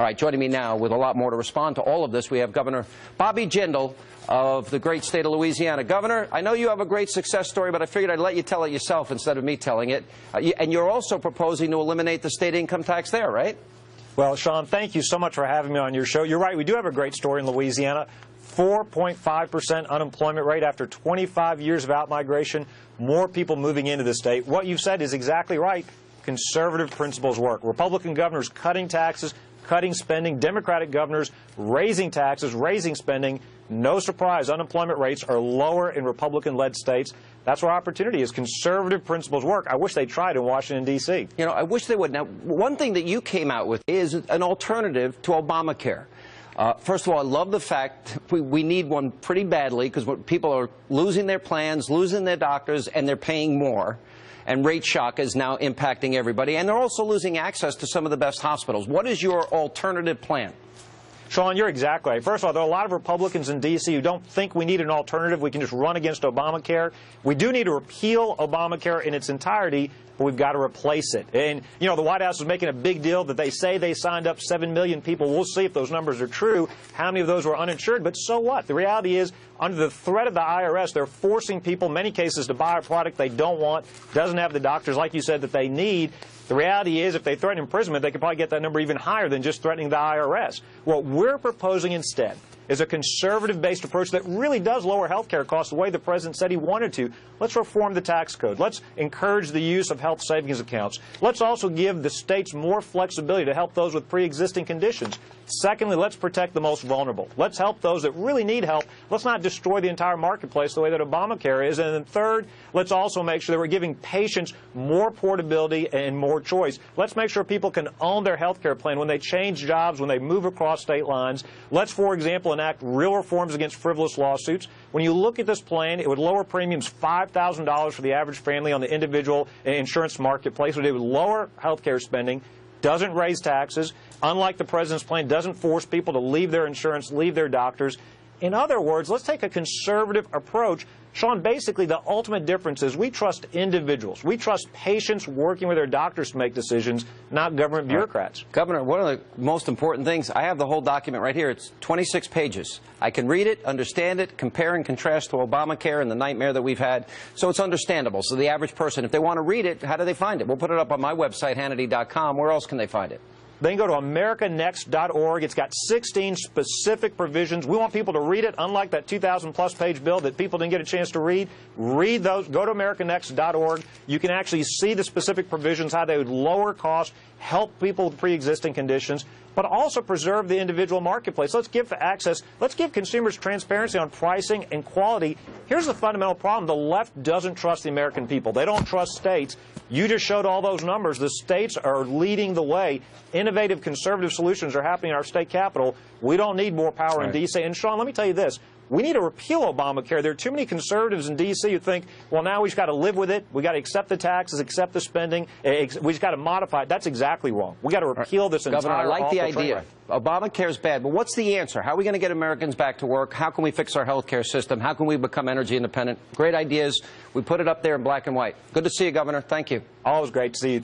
All right, joining me now with a lot more to respond to all of this, we have Governor Bobby Jindal of the great state of Louisiana. Governor, I know you have a great success story, but I figured I'd let you tell it yourself instead of me telling it. And you're also proposing to eliminate the state income tax there, right? Well, Sean, thank you so much for having me on your show. You're right, we do have a great story in Louisiana. 4.5% unemployment rate after 25 years of outmigration, more people moving into the state. What you've said is exactly right. Conservative principles work. Republican governors cutting taxes, cutting spending, Democratic governors raising taxes, raising spending. No surprise, unemployment rates are lower in Republican-led states. That's where opportunity is. Conservative principles work. I wish they tried in Washington, D.C. You know, I wish they would. Now, one thing that you came out with is an alternative to Obamacare. First of all, I love the fact we need one pretty badly because people are losing their plans, losing their doctors, and they're paying more. And rate shock is now impacting everybody. And they're also losing access to some of the best hospitals. What is your alternative plan? Sean, you're exactly right. First of all, there are a lot of Republicans in D.C. who don't think we need an alternative. We can just run against Obamacare. We do need to repeal Obamacare in its entirety, but we've got to replace it. And, you know, the White House is making a big deal that they say they signed up 7 million people. We'll see if those numbers are true, how many of those were uninsured. But so what? The reality is, under the threat of the IRS, they're forcing people, in many cases, to buy a product they don't want, doesn't have the doctors, like you said, that they need. The reality is, if they threaten imprisonment, they could probably get that number even higher than just threatening the IRS. What we're proposing instead is a conservative-based approach that really does lower health care costs the way the president said he wanted to. Let's reform the tax code. Let's encourage the use of health savings accounts. Let's also give the states more flexibility to help those with pre-existing conditions. Secondly, let's protect the most vulnerable. Let's help those that really need help. Let's not destroy the entire marketplace the way that Obamacare is. And then third, let's also make sure that we're giving patients more portability and more choice. Let's make sure people can own their health care plan when they change jobs, when they move across state lines. Let's, for example, enact real reforms against frivolous lawsuits. When you look at this plan, it would lower premiums $5,000 for the average family on the individual insurance marketplace. It would lower health care spending, doesn't raise taxes, unlike the president's plan, doesn't force people to leave their insurance, leave their doctors. In other words, let's take a conservative approach. Sean, basically the ultimate difference is we trust individuals. We trust patients working with their doctors to make decisions, not government bureaucrats. Governor, one of the most important things, I have the whole document right here. It's 26 pages. I can read it, understand it, compare and contrast to Obamacare and the nightmare that we've had. So it's understandable. So the average person, if they want to read it, how do they find it? We'll put it up on my website, Hannity.com. Where else can they find it? They can go to americanext.org. It's got 16 specific provisions. We want people to read it, unlike that 2,000-plus page bill that people didn't get a chance to read. Read those. Go to americanext.org. You can actually see the specific provisions, how they would lower costs, help people with pre-existing conditions, but also preserve the individual marketplace. Let's give access. Let's give consumers transparency on pricing and quality. Here's the fundamental problem. The left doesn't trust the American people. They don't trust states. You just showed all those numbers. The states are leading the way. Innovative conservative solutions are happening in our state capital. We don't need more power in D.C. And, Sean, let me tell you this. We need to repeal Obamacare. There are too many conservatives in D.C. who think, well, now we've got to live with it. We've got to accept the taxes, accept the spending. We just got to modify it. That's exactly wrong. We've got to repeal this entire Governor, I like the idea. Right. Obamacare is bad, but what's the answer? How are we going to get Americans back to work? How can we fix our health care system? How can we become energy independent? Great ideas. We put it up there in black and white. Good to see you, Governor. Thank you. Always great to see you.